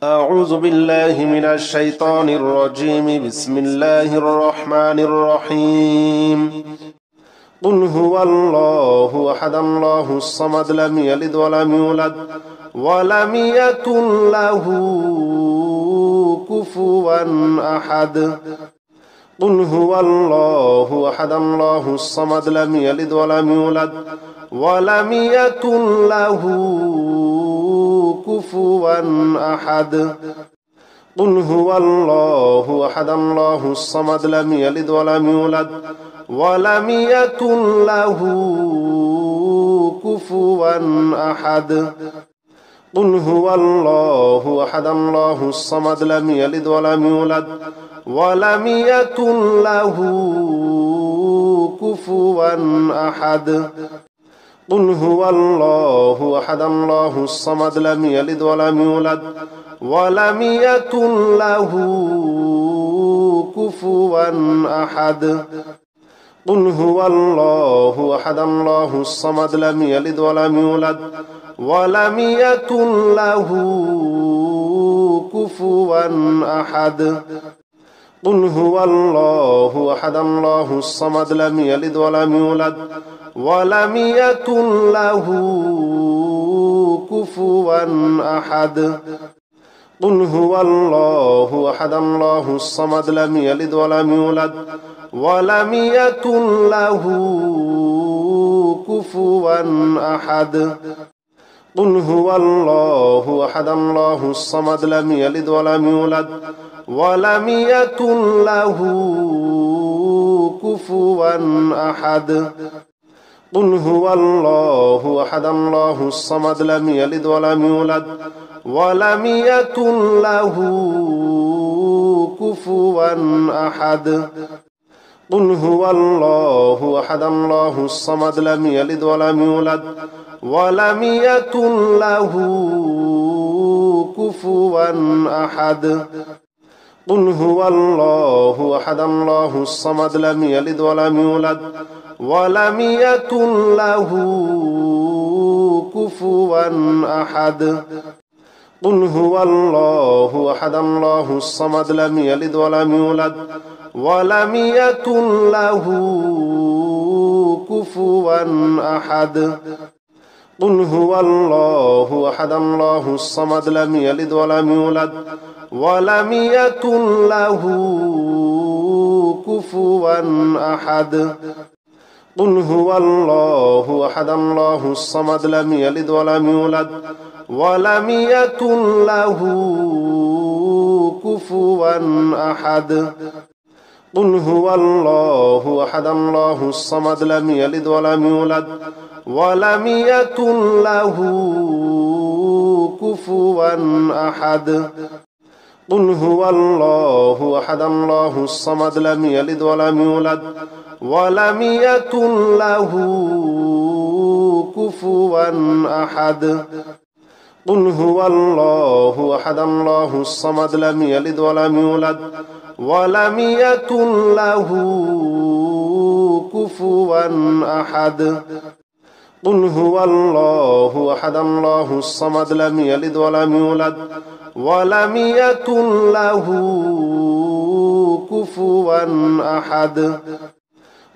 أعوذ بالله من الشيطان الرجيم. بسم الله الرحمن الرحيم. قل هو الله أحد الله الصمد لم يلد ولم يولد ولم يكن له كفوا أحد. قل هو الله أحد الله الصمد لم يلد ولم يولد ولم يكن له كفوا أحد. قل هو الله أحد الله الصمد لم يلد ولم يولد ولم يكن له كفوا أحد. قل هو الله أحد الله الصمد لم يلد ولم يولد ولم يكن له كفوا أحد. قل هو الله أحد الله الصمد لم يلد ولم يولد ولم يكن له كفوا أحد. قل هو الله أحد الله الصمد لم يلد ولم يولد ولم يكن له كفوا أحد. قل هو الله أحد الله الصمد لم يلد ولم يولد ولم يكن له كفوا أحد. قل هو الله أحد الله الصمد لم يلد ولم يولد ولم يكن له كفوا أحد. قل هو الله أحد الله الصمد لم يلد ولم يولد ولم يكن له كفوا أحد. قل هو الله أحد الله الصمد لم يلد ولم يولد ولم يكن له كفوا أحد. قل هو الله أحد الله الصمد لم يلد ولم يولد ولم يكن له كفوا أحد. قل هو الله أحد الله الصمد لم يلد ولم يولد ولم يكن له كفوا أحد. قل هو الله أحد الله الصمد لم يلد ولم يولد ولم يكن له كفوا أحد. قل هو الله أحد الله الصمد لم يلد ولم يولد ولم يكن له كفوا أحد. قل هو الله أحد الله الصمد لم يلد ولم يولد ولم يكن له كفوا أحد. قل هو الله أحد الله الصمد لم يلد ولم يولد ولم يكن له كفوا أحد. قل هو الله أحد الله الصمد لم يلد ولم يولد ولم يكن له كفوا أحد. قل هو الله أحد الله الصمد لم يلد ولم يولد ولم يكن له كفوا أحد. قل هو الله أحد الله الصمد لم يلد ولم يولد ولم يكن له كفوا أحد.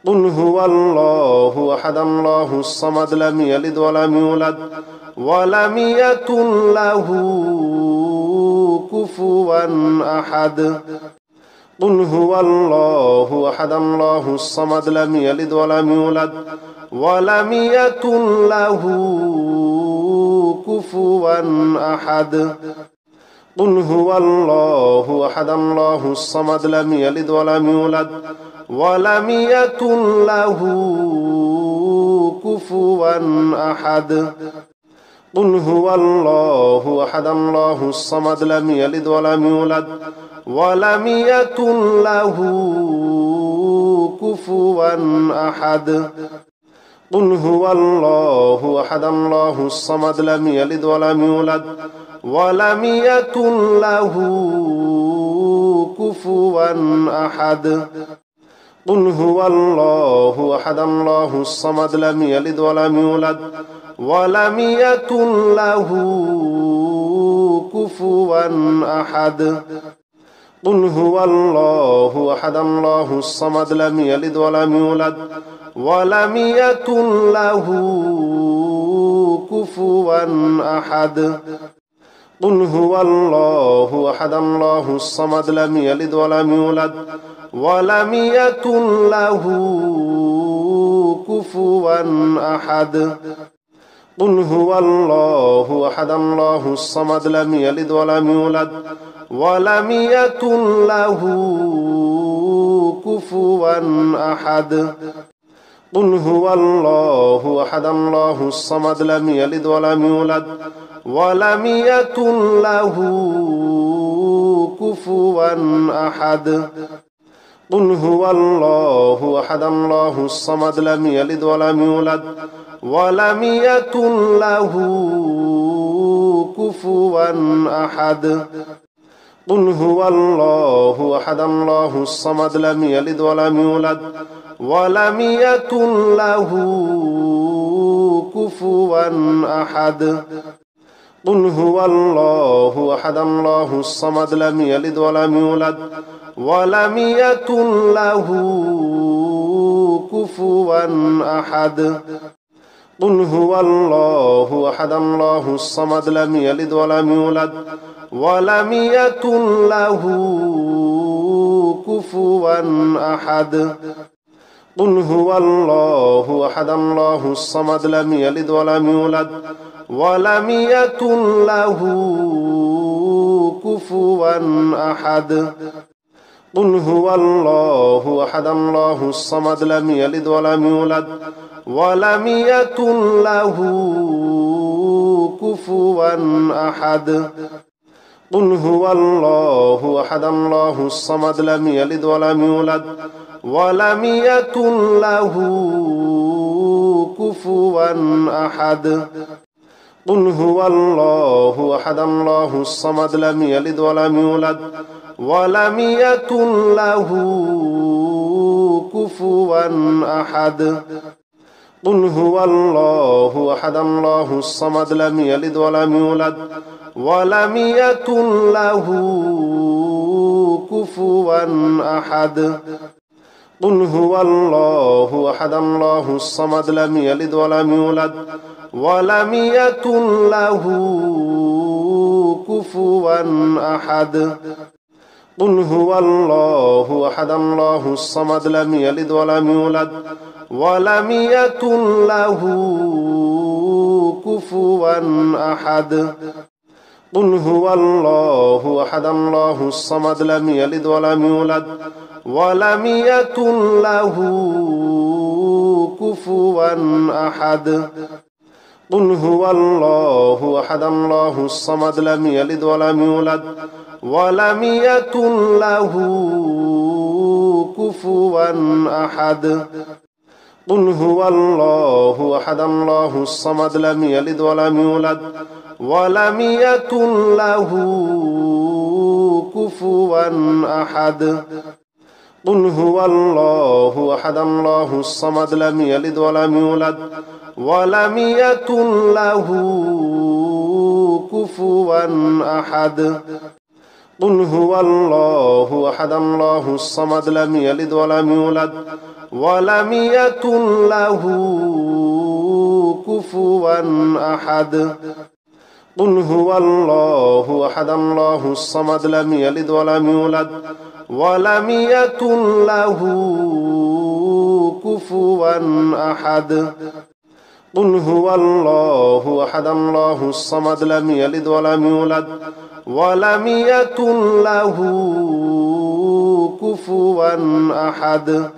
قل هو الله أحد الله الصمد لم يلد ولم يولد ولم يكن له كفوا أحد. قل هو الله أحد الله الصمد لم يلد ولم يولد ولم يكن له كفوا أحد. قل هو الله أحد الله الصمد لم يلد ولم يولد ولم يكن له كفوا أحد. قل هو الله أحد الله الصمد لم يلد ولم يولد ولم يكن له كفوا أحد. قل هو الله أحد الله الصمد لم يلد ولم يولد ولم يكن له كفوا أحد. قل هو الله أحد الله الصمد لم يلد ولم يولد ولم يكن له كفوا أحد قل هو الله أحد الله الصمد لم يلد ولم يولد ولم يكن له كفوا أحد قل هو الله أحد الله الصمد لم يلد ولم يولد ولم يكن له كفوا أحد قل هو الله أحد الله الصمد لم يلد ولم يولد ولم يكن له كفوا أحد قل هو الله أحد الله الصمد لم يلد ولم يولد ولم يكن له كفوا أحد قل هو الله أحد الله الصمد لم يلد ولم يولد ولم يكن له كفوا أحد قل هو الله أحد الله الصمد لم يلد ولم يولد ولم يكن له كفوا أحد قل هو الله أحد الله الصمد لم يلد ولم يولد ولم يكن له كفوا أحد قل هو الله أحد الله الصمد لم يلد ولم يولد ولم يكن له كفوا أحد قل هو الله أحد الله الصمد لم يلد ولم يولد ولم يكن له كفوا أحد قل هو الله أحد الله الصمد لم يلد ولم يولد ولم يكن له كفوا أحد قل هو الله أحد الله الصمد لم يلد ولم يولد ولم يكن له كفوا أحد قل هو الله أحد الله الصمد لم يلد ولم يولد ولم يكن له كفوا أحد قل هو الله أحد الله الصمد لم يلد ولم يولد ولم يكن له كفوا أحد قل هو الله أحد الله الصمد لم يلد ولم يولد ولم يكن له كفوا أحد قل هو الله أحد الله الصمد لم يلد ولم يولد ولم يكن له كفوا أحد قل هو الله أحد الله الصمد لم يلد ولم يولد ولم يكن له كفوا أحد قل هو الله أحد الله الصمد لم يلد ولم يولد ولم يكن له كفوا أحد قل هو الله أحد الله الصمد لم يلد ولم يولد ولم يكن له كفوا أحد قل هو الله أحد الله الصمد لم يلد ولم يولد ولم يكن له كفوا أحد قل هو الله أحد الله الصمد لم يلد ولم يولد ولم يكن له كفوا أحد قل هو الله أحد الله الصمد لم يلد ولم يولد ولم يكن له كفوا أحد قل هو الله أحد الله الصمد لم يلد ولم يولد ولم يكن له كفوا أحد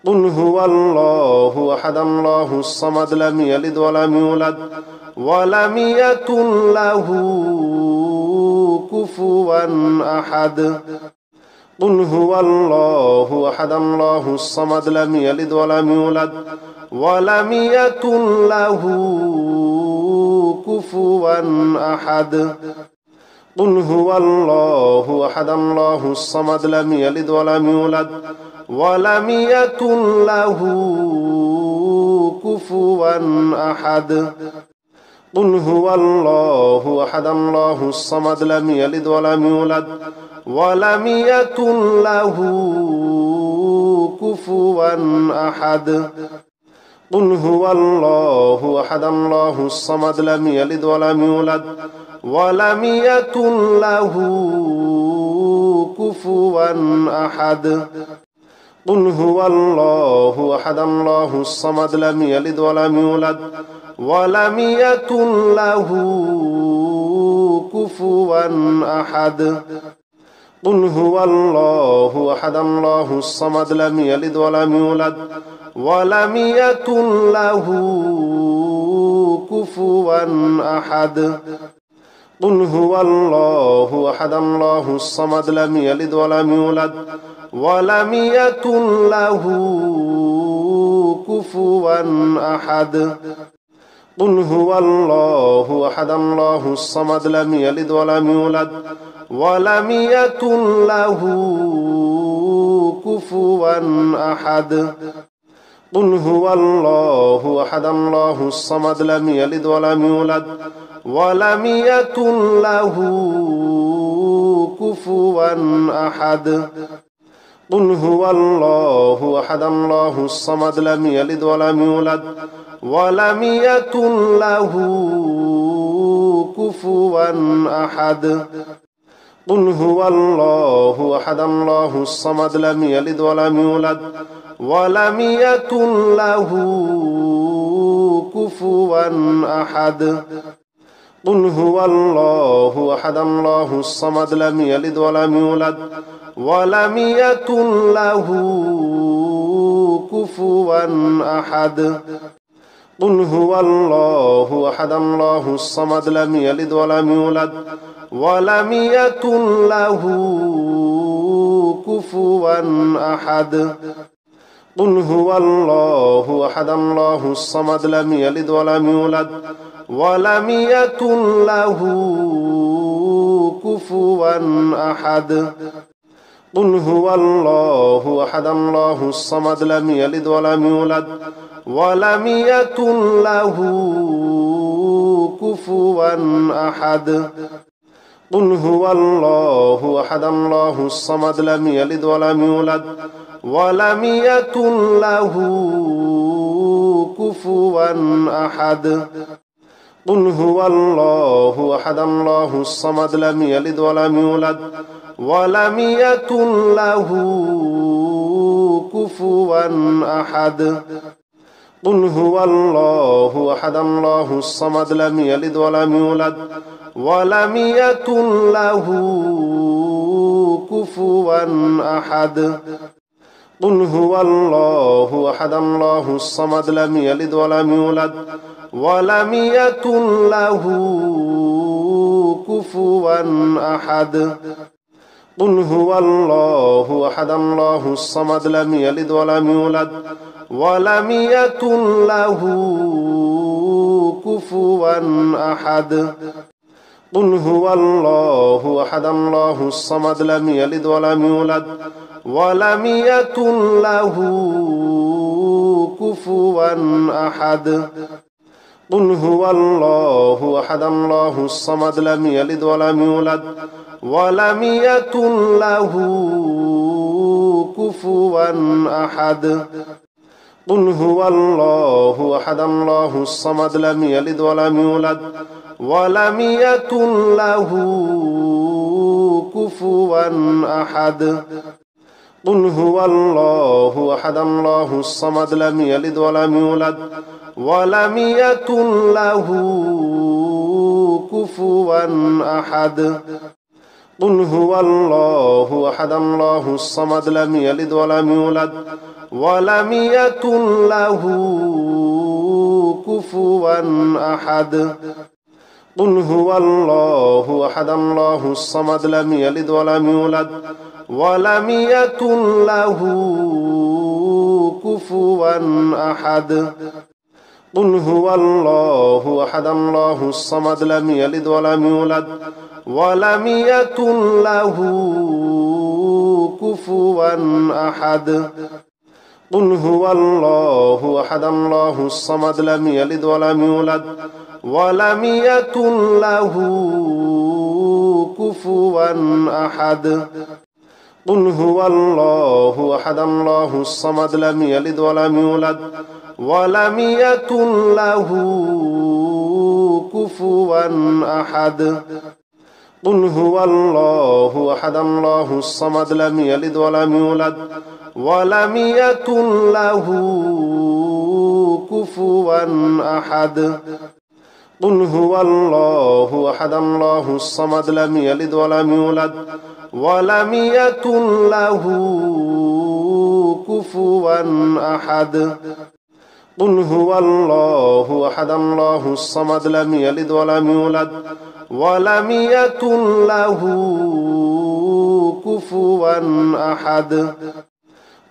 قل هو الله أحد الله الصمد لم يلد ولم يولد ولم يكن له كفوا أحد قل هو الله أحد الله الصمد لم يلد ولم يولد ولم يكن له كفوا أحد قل هو الله أحد الله الصمد لم يلد ولم يولد ولم يكن له كفوا أحد قل هو الله أحد الله الصمد لم يلد ولم يولد ولم يكن له كفوا أحد قل هو الله أحد الله الصمد لم يلد ولم يولد ولم يكن له كفوا أحد قل هو الله أحد الله الصمد لم يلد ولم يولد ولم يكن له كفوا أحد قل هو الله أحد الله الصمد لم يلد ولم يولد ولم يكن له كفوا أحد قل هو الله أحد الله الصمد لم يلد ولم يولد ولم يكن له كفوا أحد قل هو الله أحد الله الصمد لم يلد ولم يولد ولم يكن له كفوا أحد قل هو الله أحد الله الصمد لم يلد ولم يولد ولم يكن له كفوا أحد قل هو الله أحد الله الصمد لم يلد ولم يولد ولم يكن له كفوا أحد قل هو الله أحد الله الصمد لم يلد ولم يولد ولم يكن له كفوا أحد قل هو الله أحد الله الصمد لم يلد ولم يولد ولم يكن له كفوا أحد قل هو الله أحد الله الصمد لم يلد ولم يولد ولم يكن له كفوا أحد قل هو الله أحد الله الصمد لم يلد ولم يولد ولم يكن له كفوا أحد قل هو الله أحد الله الصمد لم يلد ولم يولد ولم يكن له كفوا أحد قل هو الله أحد الله الصمد لم يلد ولم يولد ولم يكن له كفوا أحد قل هو الله أحد الله الصمد لم يلد ولم يولد ولم يكن له كفوا أحد قل هو الله أحد الله الصمد لم يلد ولم يولد ولم يكن له كفوا أحد قل هو الله أحد الله الصمد لم يلد ولم يولد ولم يكن له كفوا أحد قل هو الله أحد الله الصمد لم يلد ولم يولد ولم يكن له كفوا أحد قل هو الله أحد الله الصمد لم يلد ولم يولد ولم يكن له كفوا أحد قل هو الله أحد الله الصمد لم يلد ولم يولد ولم يكن له كفوا أحد قل هو الله أحد الله الصمد لم يلد ولم يولد ولم يكن له كفوا أحد قل هو الله أحد الله الصمد لم يلد ولم يولد ولم يكن له كفوا أحد قل هو الله أحد الله الصمد لم يلد ولم يولد ولم يكن له كفوا أحد قل هو الله أحد الله الصمد لم يلد ولم يولد ولم يكن له كفوا أحد قل هو الله أحد الله الصمد لم يلد ولم يولد ولم يكن له كفوا أحد قل هو الله أحد الله الصمد لم يلد ولم يولد ولم يكن له كفوا أحد قل هو الله أحد الله الصمد لم يلد ولم يولد ولم يكن له كفوا أحد قل هو الله أحد الله الصمد لم يلد ولم يولد ولم يكن له كفوا أحد قل هو الله أحد الله الصمد لم يلد ولم يولد ولم يكن له كفوا أحد قل هو الله أحد الله الصمد لم يلد ولم يولد ولم يكن له كفوا أحد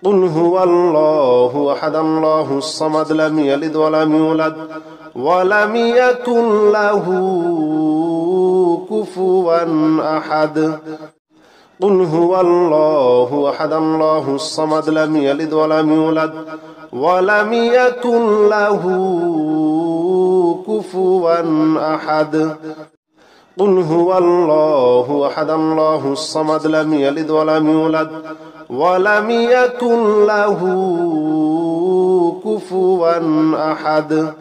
قل هو الله أحد الله الصمد لم يلد ولم يولد ولم يكن له كفوا أحد قل هو الله أحد الله الصمد لم يلد ولم يولد ولم يكن له كفوا أحد قل هو الله أحد الله الصمد لم يلد ولم يولد ولم يكن له كفوا أحد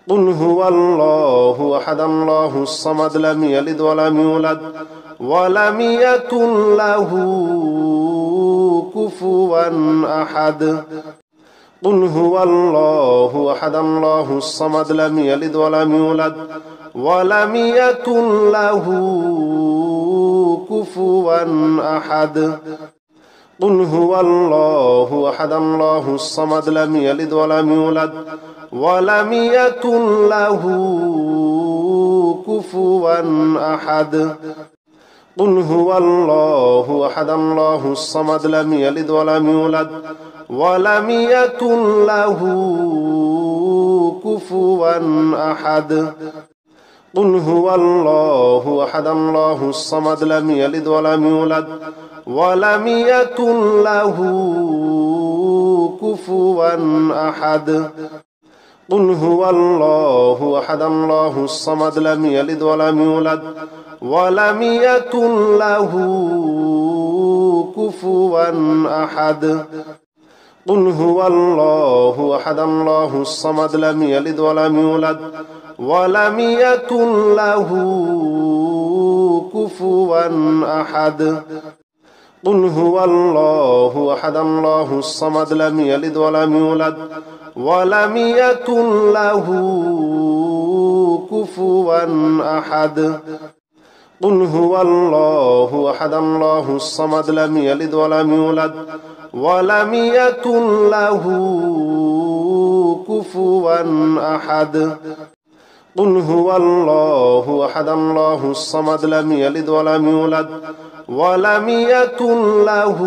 قل هو الله أحد الله الصمد لم يلد ولم يولد ولم يكن له كفوا أحد قل هو الله أحد الله الصمد لم يلد ولم يولد ولم يكن له كفوا أحد قل هو الله أحد الله الصمد لم يلد ولم يولد ولم يكن له كفوا أحد قل هو الله أحد الله الصمد لم يلد ولم يولد ولم يكن له كفوا أحد قل هو الله أحد الله الصمد لم يلد ولم يولد ولم يكن له كفوا أحد قل هو الله أحد الله الصمد لم يلد ولم يولد ولم يكن له كفوا أحد قل هو الله أحد الله الصمد لم يلد ولم يولد ولم يكن له كفوا أحد قل هو الله أحد الله الصمد لم يلد ولم يولد ولم يكن له كفوا أحد قل هو الله أحد الله الصمد لم يلد ولم يولد ولم يكن له كفوا أحد قل هو الله أحد الله الصمد لم يلد ولم يولد ولم يكن له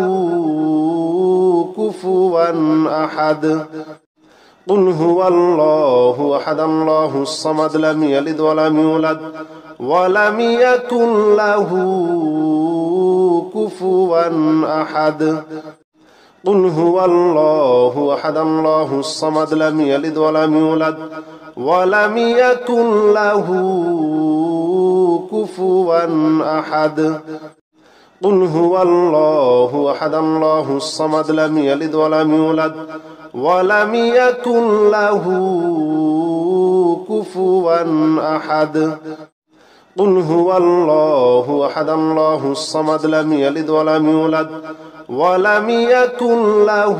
كفوا أحد قل هو الله أحد الله الصمد لم يلد ولم يولد ولم يكن له كفوا أحد قل هو الله أحد الله الصمد لم يلد ولم يولد ولم يكن له كفوا أحد قل هو الله أحد الله الصمد لم يلد ولم يولد ولم يكن له كفوا أحد قل هو الله أحد الله الصمد لم يلد ولم يولد ولم يكن له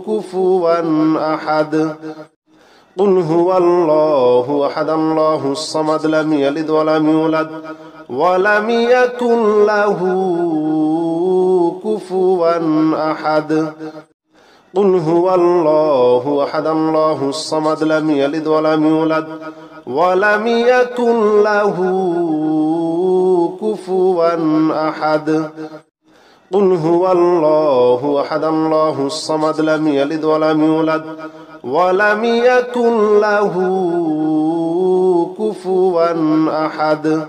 كفوا أحد قل هو الله أحد الله الصمد لم يلد ولم يولد ولم يكن له كفوا أحد قل هو الله أحد الله الصمد لم يلد ولم يولد ولم يكن له كفوا أحد قل هو الله أحد الله الصمد لم يلد ولم يولد ولم يكن له كفوا أحد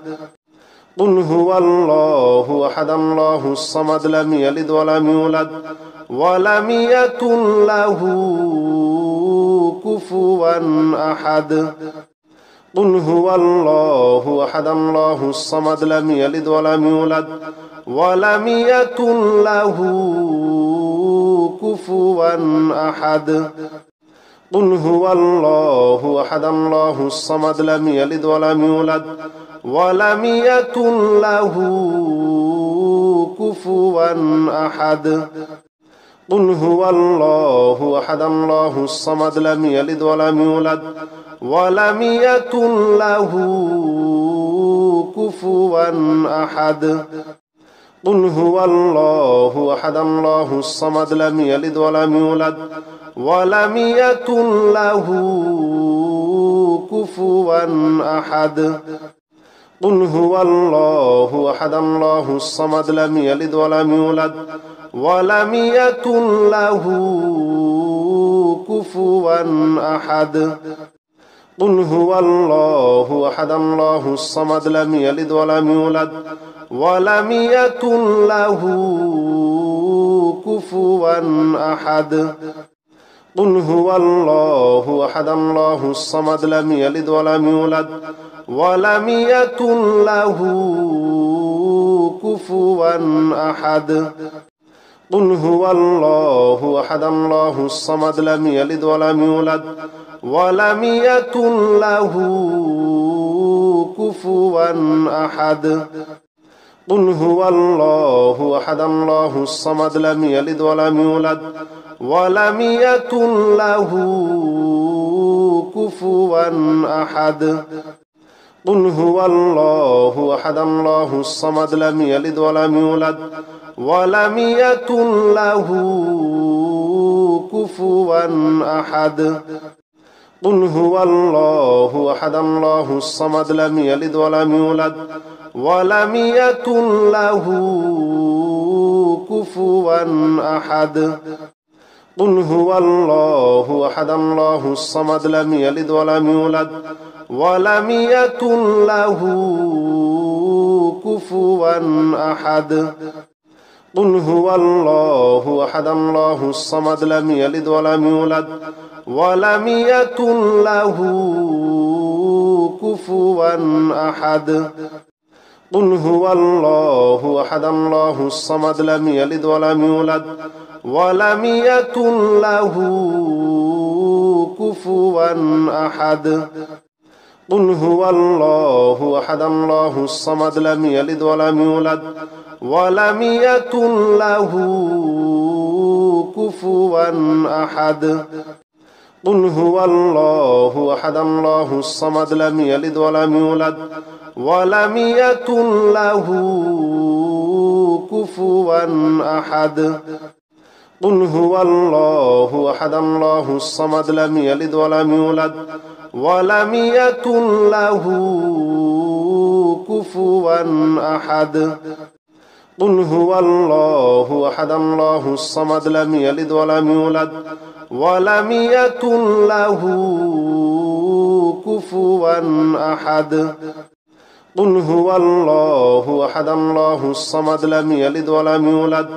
قل هو الله أحد الله الصمد لم يلد ولم يولد ولم يكن له كفوا أحد قل هو الله أحد الله الصمد لم يلد ولم يولد ولم يكن له كفوا أحد قل هو الله أحد الله الصمد لم يلد ولم يولد ولم يكن له كفوا أحد قل هو الله أحد الله الصمد لم يلد ولم يولد ولم يكن له كفوا أحد قل هو الله أحد الله الصمد لم يلد ولم يولد ولم يكن له كفوا أحد قل هو الله أحد الله الصمد لم يلد ولم يولد ولم يكن له كفوا أحد قل هو الله أحد الله الصمد لم يلد ولم يولد ولم يكن له كفوا أحد قل هو الله أحد الله الصمد لم يلد ولم يولد ولم يكن له كفوا أحد قل هو الله أحد الله الصمد لم يلد ولم يولد ولم يكن له كفوا أحد قل هو الله أحد الله الصمد لم يلد ولم يولد ولم يكن له كفوا أحد قل هو الله أحد الله الصمد لم يلد ولم يولد ولم يكن له كفوا أحد قل هو الله أحد الله الصمد لم يلد ولم يولد ولم يكن له كفوا أحد قل هو الله أحد الله الصمد لم يلد ولم يولد ولم يكن له كفوا أحد قل هو الله أحد الله الصمد لم يلد ولم يولد ولم يكن له كفوا أحد قل هو الله أحد الله الصمد لم يلد ولم يولد ولم يكن له كفوا أحد قل هو الله أحد الله الصمد لم يلد ولم يولد ولم يكن له كفوا أحد قل هو الله أحد الله الصمد لم يلد ولم يولد ولم يكن له كفوا أحد قل هو الله أحد الله الصمد لم يلد ولم يولد ولم يكن له كفوا أحد قل هو الله أحد الله الصمد لم يلد ولم يولد ولم يكن له كفوا أحد قل هو الله أحد الله الصمد لم يلد ولم يولد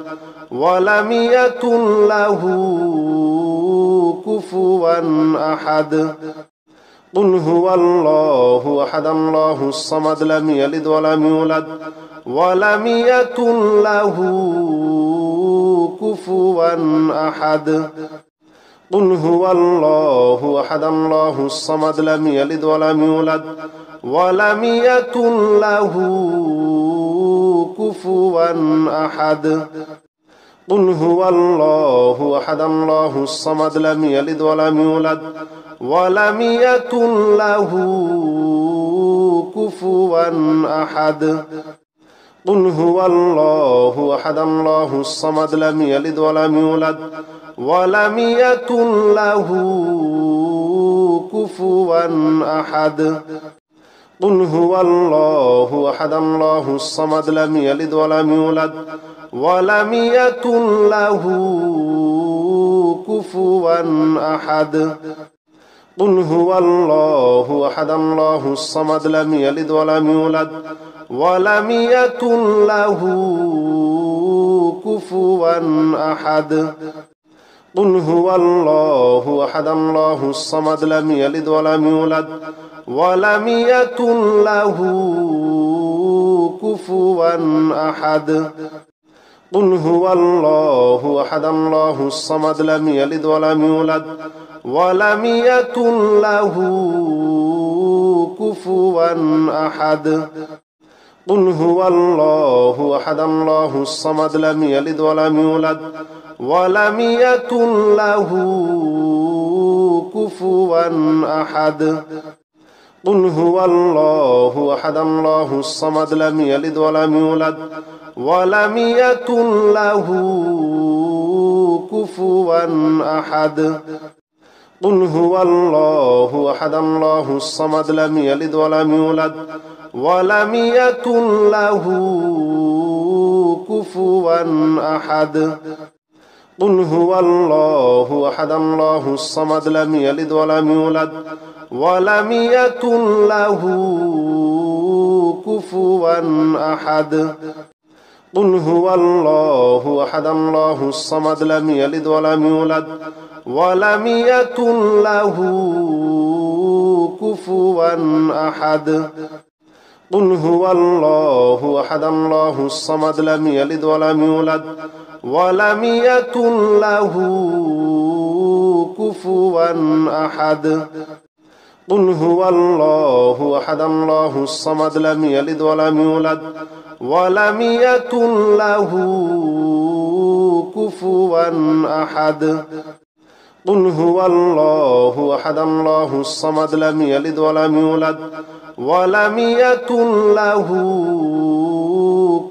ولم يكن له كفوا أحد قل هو الله أحد الله الصمد لم يلد ولم يولد ولم يكن له كفوا أحد قل هو الله أحد الله الصمد لم يلد ولم يولد ولم يكن له كفوا أحد قل هو الله أحد الله الصمد لم يلد ولم يولد ولم يكن له كفوا أحد قل هو الله أحد الله الصمد لم يلد ولم يولد ولم يكن له كفوا أحد قل هو الله أحد الله الصمد لم يلد ولم يولد ولم يكن له كفوا أحد قل هو الله أحد الله الصمد لم يلد ولم يولد ولم يكن له كفوا أحد قل هو الله أحد الله الصمد لم يلد ولم يولد ولم يكن له كفوا أحد قل هو الله أحد الله الصمد لم يلد ولم يولد ولم يكن له كفوا أحد قل هو الله أحد الله الصمد لم يلد ولم يولد ولم يكن له كفوا أحد قل هو الله أحد الله الصمد لم يلد ولم يولد ولم يكن له كفوا أحد قل هو الله أحد الله الصمد لم يلد ولم يولد ولم يكن له كفوا أحد قل هو الله أحد الله الصمد لم يلد ولم يولد ولم يكن له كفوا أحد قل هو الله أحد الله الصمد لم يلد ولم يولد ولم يكن له كفوا أحد قل هو الله أحد الله الصمد لم يلد ولم يولد ولم يكن له كفوا أحد قل هو الله أحد الله الصمد لم يلد ولم يولد ولم يكن له كفوا أحد قل هو الله أحد الله الصمد لم يلد ولم يولد ولم يكن له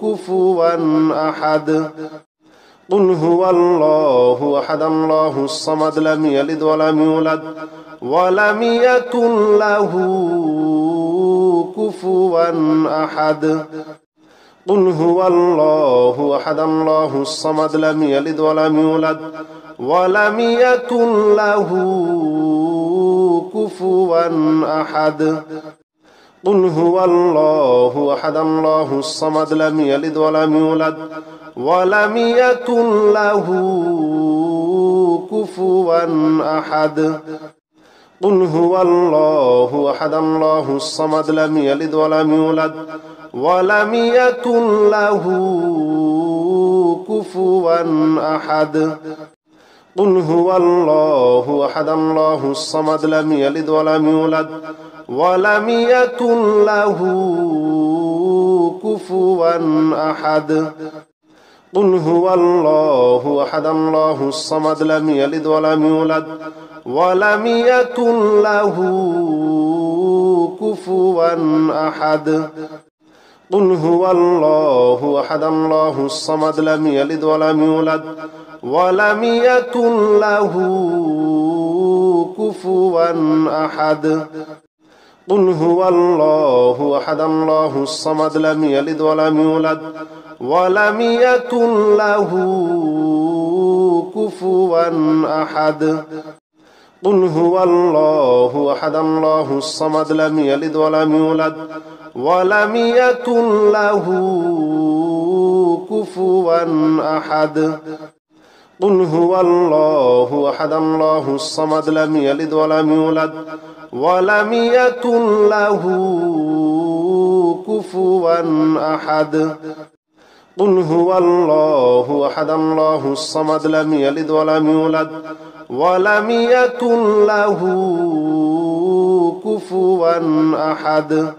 كفوا أحد قل هو الله أحد الله الصمد لم يلد ولم يولد ولم يكن له كفوا أحد قل هو الله أحد الله الصمد لم يلد ولم يولد ولم يكن له كفوا أحد قل هو الله أحد الله الصمد لم يلد ولم يولد ولم يكن له كفوا أحد قل هو الله أحد الله الصمد لم يلد ولم يولد ولم يكن له كفوا أحد قل هو الله أحد الله الصمد لم يلد ولم يولد ولم يكن له كفوا أحد قل هو الله أحد الله الصمد لم يلد ولم يولد ولم يكن له كفوا أحد قل هو الله أحد الله الصمد لم يلد ولم يولد ولم يكن له كفوا أحد قل هو الله أحد الله الصمد لم يلد ولم يولد ولم يكن له كفوا أحد قل هو الله أحد الله الصمد لم يلد ولم يولد ولم يكن له كفوا أحد قل هو الله أحد الله الصمد لم يلد ولم يولد ولم يكن له كفوا أحد قل هو الله أحد الله الصمد لم يلد ولم يولد ولم يكن له كفوا أحد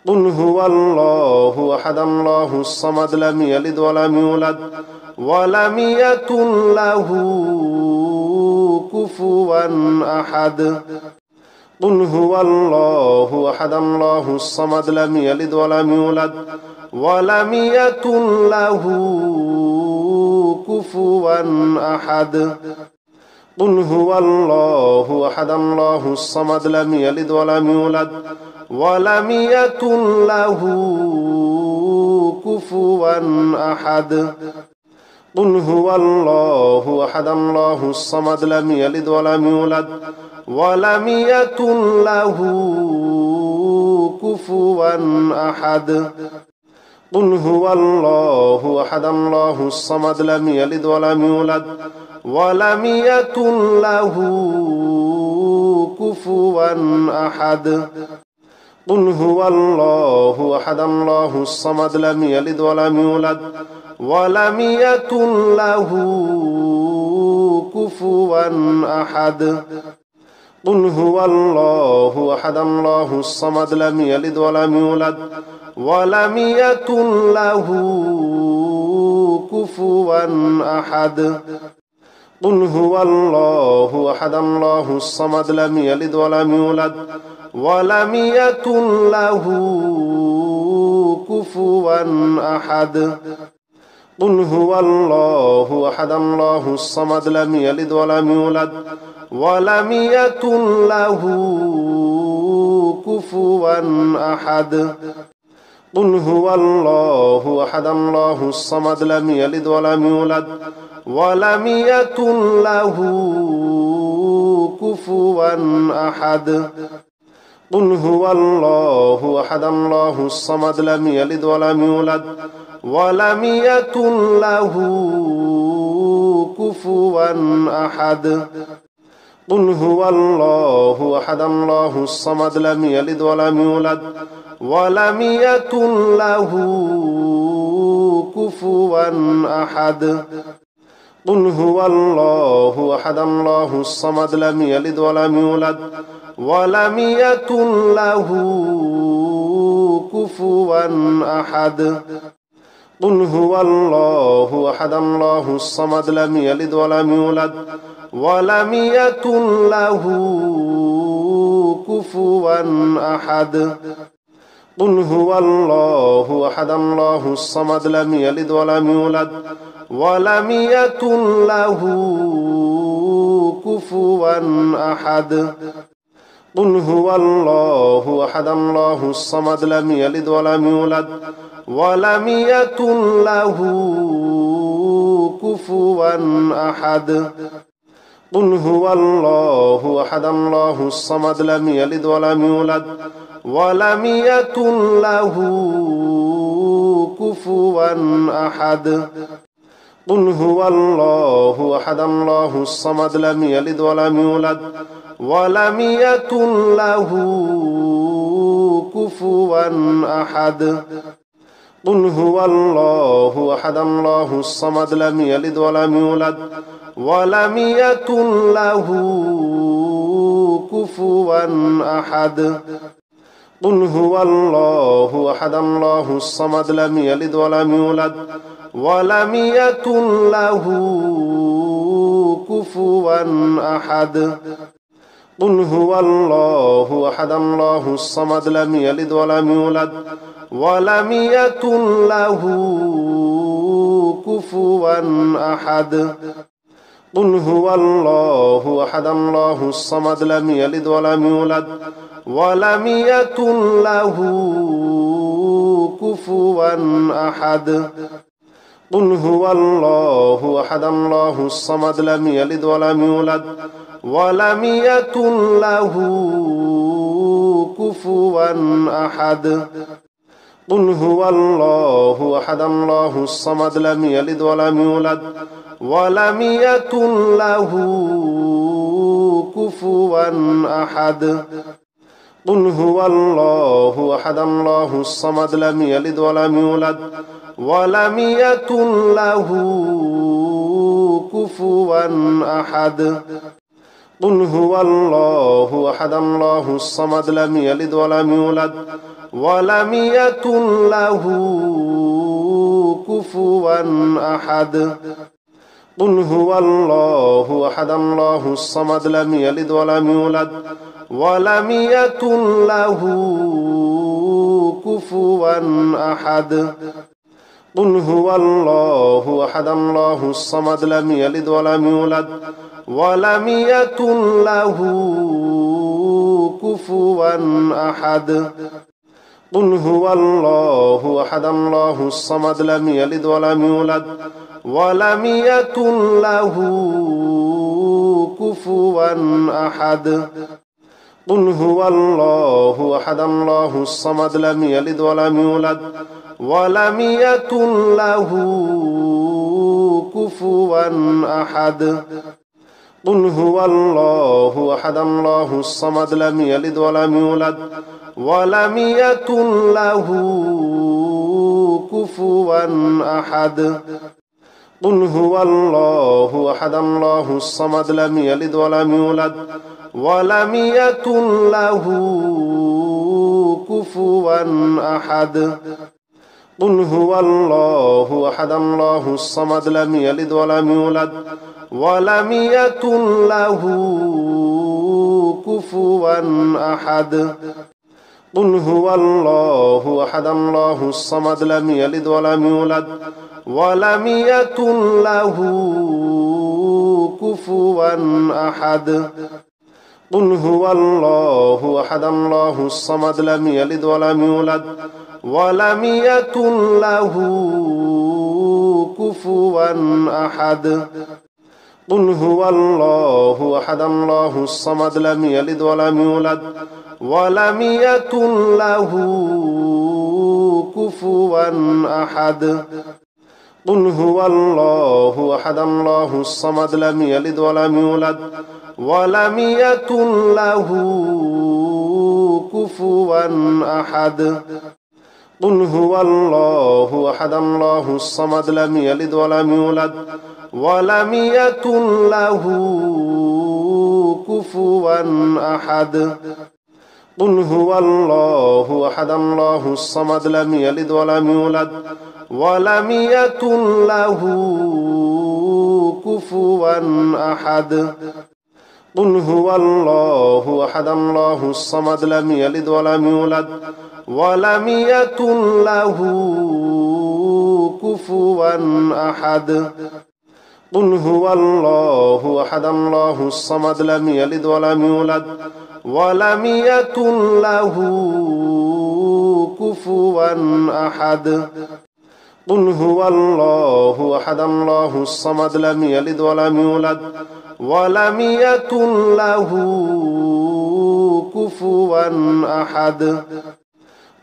قل هو الله أحد الله الصمد لم يلد ولم يولد ولم يكن له كفوا أحد قل هو الله أحد الله الصمد لم يلد ولم يولد ولم يكن له كفوا أحد قل هو الله أحد الله الصمد لم يلد ولم يولد ولم يكن له كفوا أحد قل هو الله أحد الله الصمد لم يلد ولم يولد ولم يكن له كفوا أحد قل هو الله أحد الله الصمد لم يلد ولم يولد ولم يكن له كفوا أحد قل هو الله أحد الله الصمد لم يلد ولم يولد ولم يكن له كفوا أحد قل هو الله أحد الله الصمد لم يلد ولم يولد ولم يكن له كفوا أحد قل هو الله أحد الله الصمد لم يلد ولم يولد ولم يكن له كفوا أحد قل هو الله أحد الله الصمد لم يلد ولم يولد ولم يكن له كفوا أحد قل هو الله أحد الله الصمد لم يلد ولم يولد ولم يكن له كفوا أحد قل هو الله أحد الله الصمد لم يلد ولم يولد ولم يكن له كفوا أحد قل هو الله أحد الله الصمد لم يلد ولم يولد ولم يكن له كفوا أحد قل هو الله أحد الله الصمد لم يلد ولم يولد ولم يكن له كفوا أحد قل هو الله أحد الله الصمد لم يلد ولم يولد ولم يكن له كفوا أحد قل هو الله أحد الله الصمد لم يلد ولم يولد ولم يكن له كفوا أحد قل هو الله أحد الله الصمد لم يلد ولم يولد ولم يكن له كفوا أحد قل هو الله أحد الله الصمد لم يلد ولم يولد ولم يكن له كفوا أحد قل هو الله أحد الله الصمد لم يلد ولم يولد ولم يكن له كفوا أحد قل هو الله أحد الله الصمد لم يلد ولم يولد ولم يكن له كفوا أحد قل هو الله أحد الله الصمد لم يلد ولم يولد ولم يكن له كفوا أحد قل هو الله أحد الله الصمد لم يلد ولم يولد ولم يكن له كفوا أحد قل هو الله أحد الله الصمد لم يلد ولم يولد ولم يكن له كفوا أحد قل هو الله أحد الله الصمد لم يلد ولم يولد ولم يكن له كفوا أحد قل هو الله أحد الله الصمد لم يلد ولم يولد ولم يكن له كفوا أحد قل هو الله أحد الله الصمد لم يلد ولم يولد ولم يكن له كفوا أحد قل هو الله أحد الله الصمد لم يلد ولم يولد ولم يكن له كفوا أحد قل هو الله أحد الله الصمد لم يلد ولم يولد ولم يكن له كفوا أحد قل هو الله أحد الله الصمد لم يلد ولم يولد ولم يكن له كفوا أحد قل هو الله أحد الله الصمد لم يلد ولم يولد ولم يكن له كفوا أحد قل هو الله أحد الله الصمد لم يلد ولم يولد ولم يكن له كفوا أحد قل هو الله أحد الله الصمد لم يلد ولم يولد ولم يكن له كفوا أحد قل هو الله أحد الله الصمد لم يلد ولم يولد ولم يكن له كفوا أحد قل هو الله أحد الله الصمد لم يلد ولم يولد ولم يكن له كفوا أحد قل هو الله أحد الله الصمد لم يلد ولم يولد ولم يكن له كفوا أحد قل هو الله أحد الله الصمد لم يلد ولم يولد ولم يكن له كفوا أحد قل هو الله أحد الله الصمد لم يلد ولم يولد ولم يكن له كفوا أحد قل هو الله أحد الله الصمد لم يلد ولم يولد ولم يكن له كفوا أحد قل هو الله أحد الله الصمد لم يلد ولم يولد ولم يكن له كفوا أحد قل هو الله أحد الله الصمد لم يلد ولم يولد ولم يكن له كفوا أحد قل هو الله أحد الله الصمد لم يلد ولم يولد ولم يكن له كفوا أحد قل هو الله أحد الله الصمد لم يلد ولم يولد ولم يكن له كفوا أحد قل هو الله أحد الله الصمد لم يلد ولم يولد ولم يكن له كفوا أحد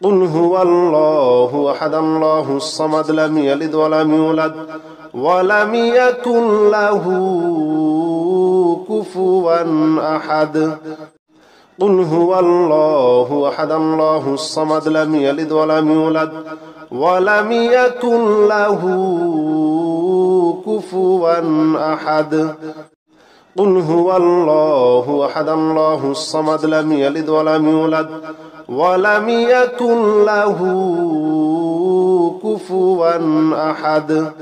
قل هو الله أحد الله الصمد لم يلد ولم يولد ولم يكن له كفوا أحد قل هو الله أحد الله الصمد لم يلد ولم يولد ولم يكن له كفوا أحد قل هو الله أحد الله الصمد لم يلد ولم يولد ولم يكن له كفوا أحد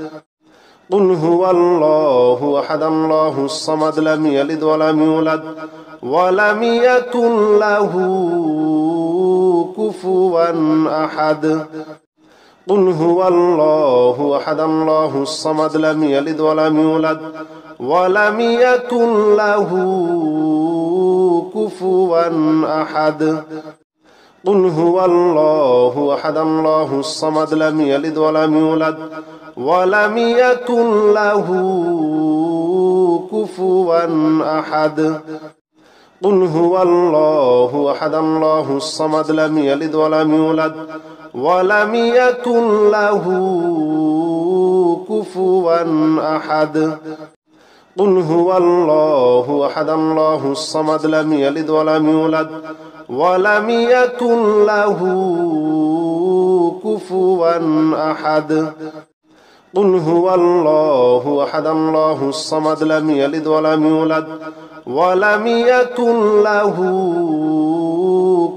قل هو الله أحد الله الصمد لم يلد ولم يولد ولم يكن له كفوا أحد قل هو الله أحد الله الصمد لم يلد ولم يولد ولم يكن له كفوا أحد قل هو الله أحد الله الصمد لم يلد ولم يولد ولم يكن له كفوا أحد قل هو الله أحد الله الصمد لم يلد ولم يولد ولم يكن له كفوا أحد قل هو الله أحد الله الصمد لم يلد ولم يولد ولم يكن له كفوا أحد قل هو الله أحد الله الصمد لم يلد ولم يولد ولم يكن له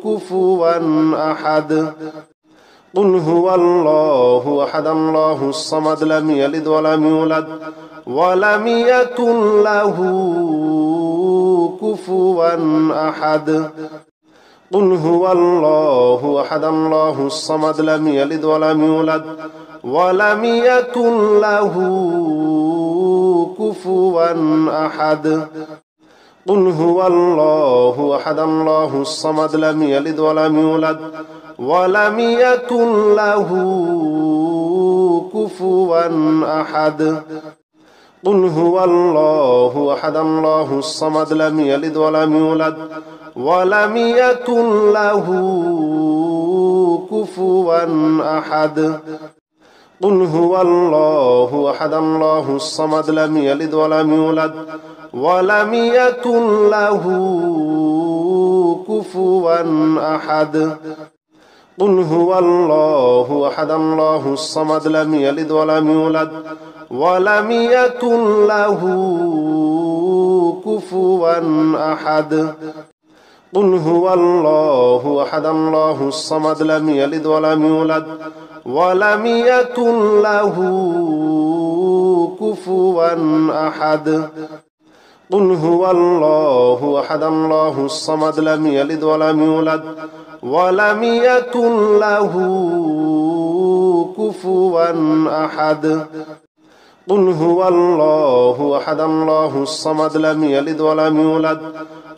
كفوا أحد قل هو الله أحد الله الصمد لم يلد ولم يولد ولم يكن له كفوا أحد قل هو الله أحد الله الصمد لم يلد ولم يولد ولم يكن له كفوا أحد قل هو الله أحد الله الصمد لم يلد ولم يولد ولم يكن له كفوا أحد قل هو الله أحد الله الصمد لم يلد ولم يولد ولم يكن له كفوا أحد قل هو الله أحد الله الصمد لم يلد ولم يولد ولم يكن له كفوا أحد قل هو الله أحد الله الصمد لم يلد ولم يولد ولم يكن له كفوا أحد قل هو الله أحد الله الصمد لم يلد ولم يولد ولم يكن له كفوا أحد قل هو الله أحد الله الصمد لم يلد ولم يولد ولم يكن له كفوا أحد قل هو الله أحد الله الصمد لم يلد ولم يولد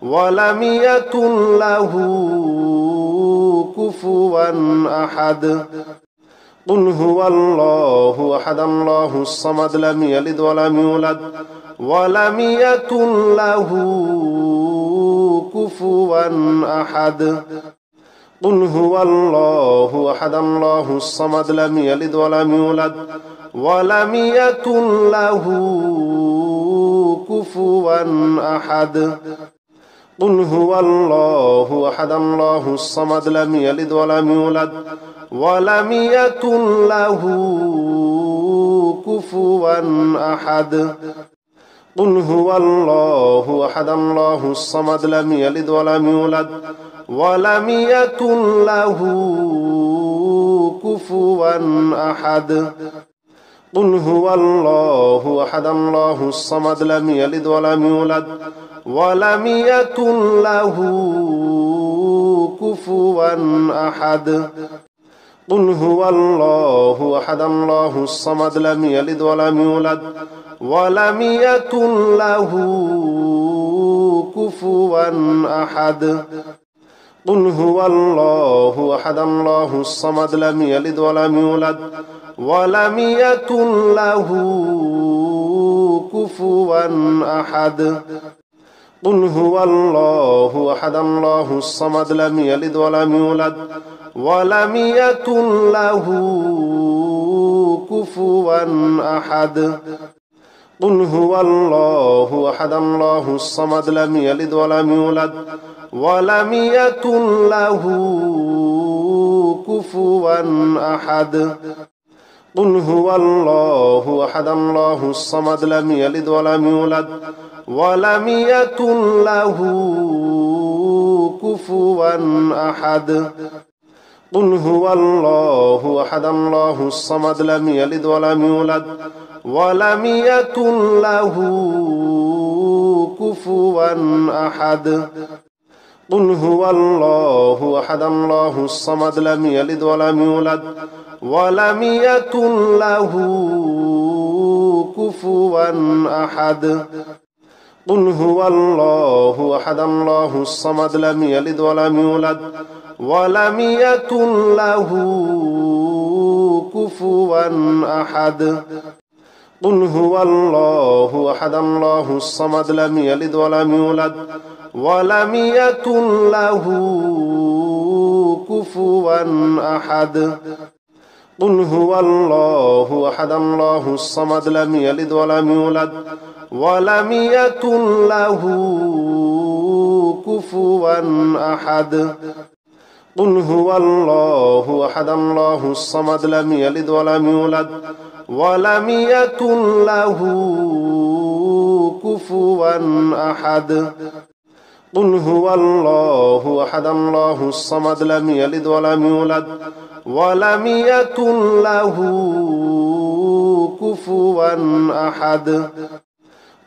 ولم يكن له كفوا أحد قل هو الله أحد الله الصمد لم يلد ولم يولد ولم يكن له كفوا أحد قل هو الله أحد الله الصمد لم يلد ولم يولد ولم يكن له كفوا أحد قل هو الله أحد الله الصمد لم يلد ولم يولد ولم يكن له كفوا أحد قل هو الله أحد الله الصمد لم يلد ولم يولد ولم يكن له كفوا أحد قل هو الله أحد الله الصمد لم يلد ولم يولد ولم يكن له كفوا أحد قل هو الله أحد الله الصمد لم يلد ولم يولد ولم يكن له كفوا أحد قل هو الله أحد الله الصمد لم يلد ولم يولد ولم يكن له كفوا أحد قل هو الله أحد الله الصمد لم يلد ولم يولد ولم يكن له كفوا أحد قل هو الله أحد الله الصمد لم يلد ولم يولد ولم يكن له كفوا أحد قل هو الله أحد الله الصمد لم يلد ولم يولد ولم يكن له كفوا أحد قل هو الله أحد الله الصمد لم يلد ولم يولد ولم يكن له كفوا أحد قل هو الله أحد الله الصمد لم يلد ولم يولد ولم يكن له كفوا أحد قل هو الله أحد الله الصمد لم يلد ولم يولد ولم يكن له كفوا أحد قل هو الله أحد الله الصمد لم يلد ولم يولد ولم يكن له كفوا أحد قل هو الله أحد الله الصمد لم يلد ولم يولد ولم يكن له كفوا أحد قل هو الله أحد الله الصمد لم يلد ولم يولد ولم يكن له كفوا أحد قل هو الله أحد الله الصمد لم يلد ولم يولد ولم يكن له كفوا أحد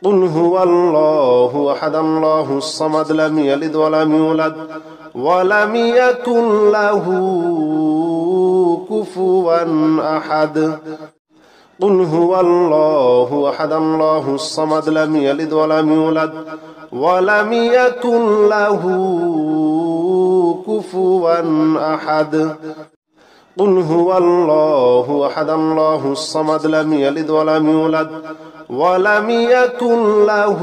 قل هو الله أحد الله الصمد لم يلد ولم يولد ولم يكن له كفوا أحد قل هو الله أحد الله الصمد لم يلد ولم يولد ولم يكن له كفوا أحد قل هو الله أحد الله الصمد لم يلد ولم يولد ولم يكن له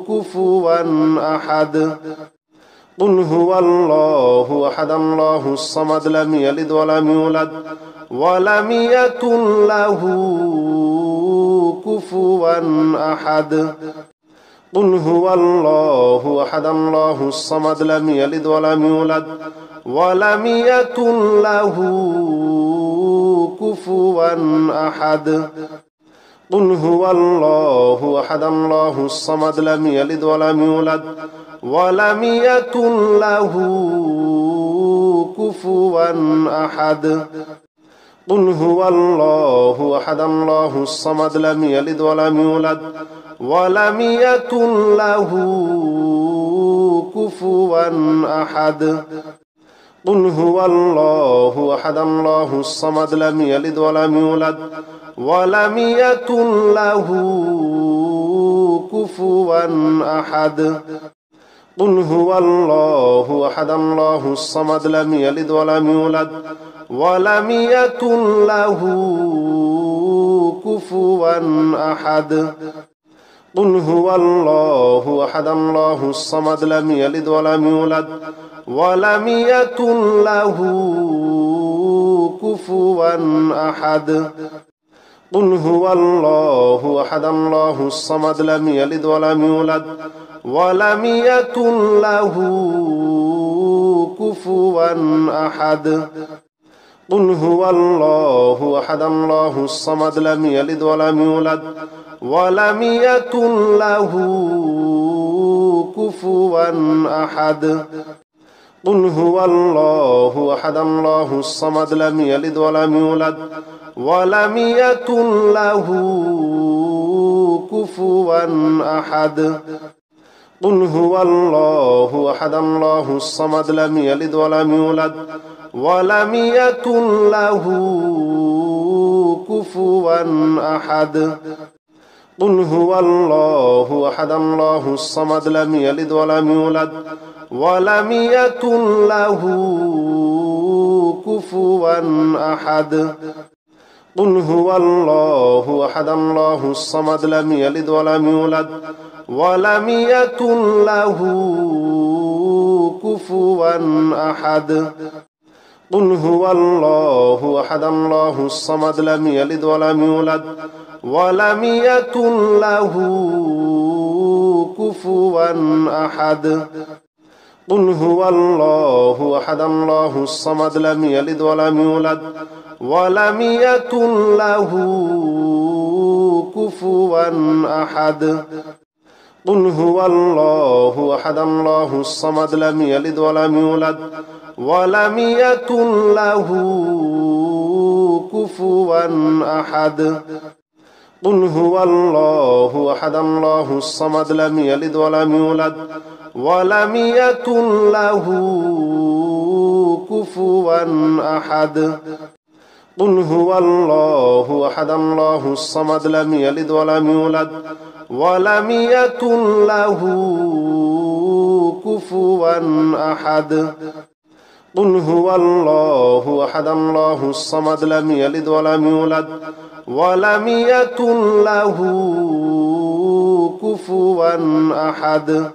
كفوا أحد قل هو الله أحد الله الصمد لم يلد ولم يولد ولم يكن له كفوا أحد قل هو الله أحد الله الصمد لم يلد ولم يولد ولم يكن له كفوا أحد قل هو الله أحد الله الصمد لم يلد ولم يولد ولم يكن له كفوا أحد قل هو الله أحد الله الصمد لم يلد ولم يولد ولم يكن له كفوا أحد قل هو الله أحد الله الصمد لم يلد ولم يولد ولم يكن له كفوا أحد قل هو الله أحد الله الصمد لم يلد ولم يولد ولم يكن له كفوا أحد قل هو الله أحد الله الصمد لم يلد ولم يولد ولم يكن له كفوا أحد قل هو الله أحد الله الصمد لم يلد ولم يولد ولم يكن له كفوا أحد قل هو الله أحد الله الصمد لم يلد ولم يولد ولم يكن له كفوا أحد قل هو الله أحد الله الصمد لم يلد ولم يولد ولم يكن له كفوا أحد قل هو الله أحد الله الصمد لم يلد ولم يولد ولم يكن له كفوا أحد قل هو الله أحد الله الصمد لم يلد ولم يولد ولم يكن له كفوا أحد قل هو الله أحد الله الصمد لم يلد ولم يولد ولم يكن له كفوا أحد قل هو الله أحد الله الصمد لم يلد ولم يولد ولم يكن له كفوا أحد قل هو الله أحد الله الصمد لم يلد ولم يولد ولم يكن له كفوا أحد قل هو الله أحد الله الصمد لم يلد ولم يولد ولم يكن له كفوا أحد قل هو الله أحد الله الصمد لم يلد ولم يولد ولم يكن له كفوا أحد قل هو الله أحد الله الصمد لم يلد ولم يولد ولم يكن له كفوا أحد قل هو الله أحد الله الصمد لم يلد ولم يولد ولم يكن له كفوا أحد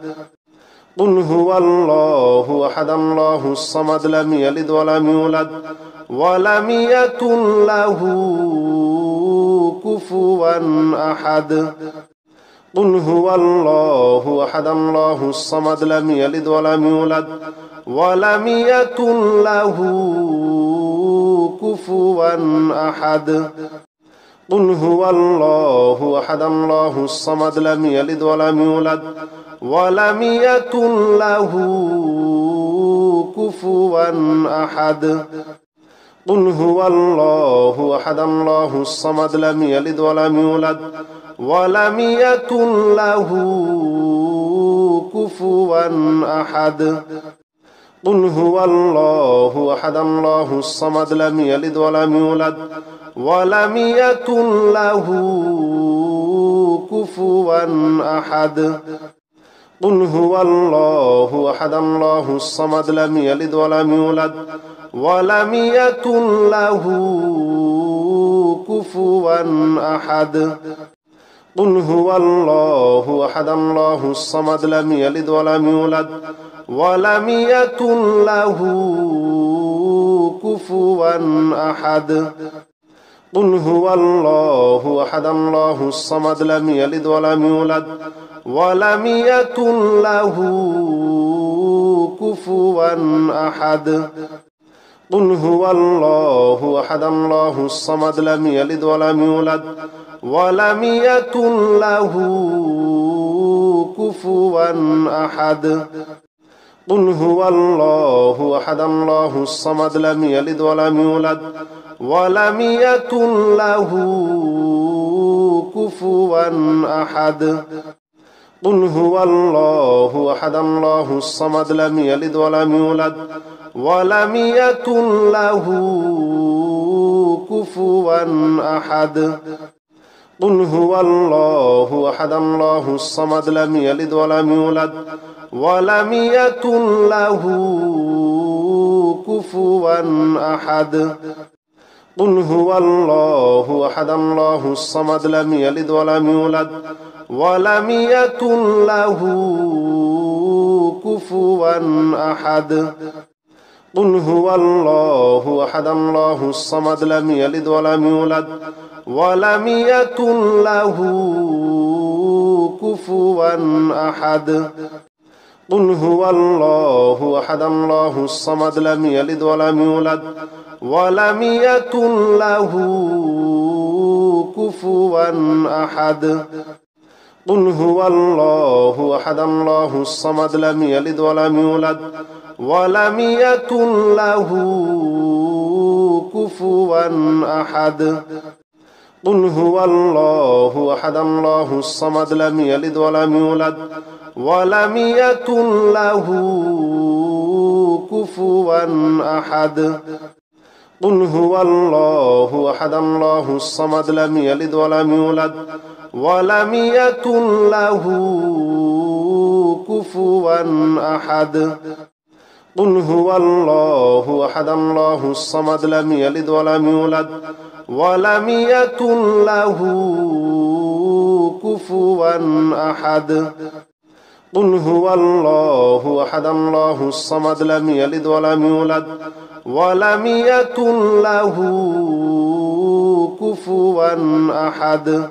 قل هو الله أحد الله الصمد لم يلد ولم يولد ولم يكن له كفوا أحد قل هو الله أحد الله الصمد لم يلد ولم يولد ولم يكن له كفوا أحد قل هو الله أحد الله الصمد لم يلد ولم يولد ولم يكن له كفوا أحد قل هو الله أحد الله الصمد لم يلد ولم يولد ولم يكن له كفوا أحد قل هو الله أحد الله الصمد لم يلد ولم يولد ولم يكن له كفوا أحد قل هو الله أحد الله الصمد لم يلد ولم يولد ولم يكن له كفوا أحد قل هو الله أحد الله الصمد لم يلد ولم يولد ولم يكن له كفوا أحد قل هو الله أحد الله الصمد لم يلد ولم يولد ولم يكن له كفوا أحد قل هو الله أحد الله الصمد لم يلد ولم يولد ولم يكن له كفوا أحد قل هو الله أحد الله الصمد لم يلد ولم يولد ولم يكن له كفوا أحد قل هو الله أحد الله الصمد لم يلد ولم يولد ولم يكن له كفوا أحد قل هو الله أحد الله الصمد لم يلد ولم يولد ولم يكن له كفوا أحد قل هو الله أحد الله الصمد لم يلد ولم يولد ولم يكن له كفوا أحد قل هو الله أحد الله الصمد لم يلد ولم يولد ولم يكن له كفوا أحد قل هو الله أحد الله الصمد لم يلد ولم يولد ولم يكن له كفوا أحد قل هو الله أحد الله الصمد لم يلد ولم يولد ولم يكن له كفوا أحد قل هو الله أحد الله الصمد لم يلد ولم يولد ولم يكن له كفوا أحد قل هو الله أحد الله الصمد لم يلد ولم يولد ولم يكن له كفوا أحد قل هو الله أحد الله الصمد لم يلد ولم يولد ولم يكن له كفوا أحد قل هو الله أحد الله الصمد لم يلد ولم يولد ولم يكن له كفوا أحد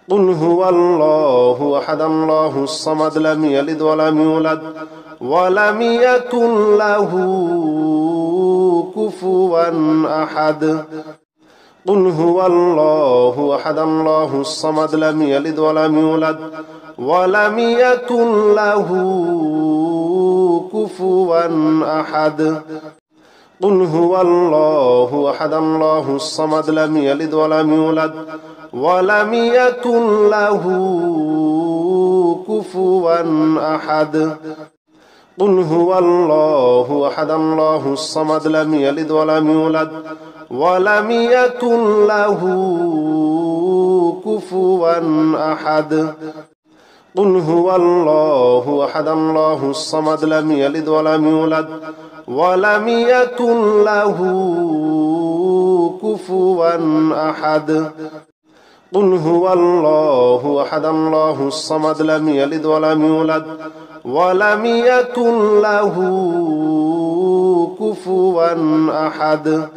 قل هو الله أحد الله الصمد لم يلد ولم يولد ولم يكن له كفوا أحد قل هو الله أحد الله الصمد لم يلد ولم يولد ولم يكن له كفوا أحد قل هو الله أحد الله الصمد لم يلد ولم يولد ولم يكن له كفوا أحد قل هو الله أحد الله الصمد لم يلد ولم يولد ولم يكن له كفوا أحد قل هو الله أحد الله الصمد لم يلد ولم يولد ولم يكن له كفوا أحد قل هو الله أحد الله الصمد لم يلد ولم يولد ولم يكن له كفوا أحد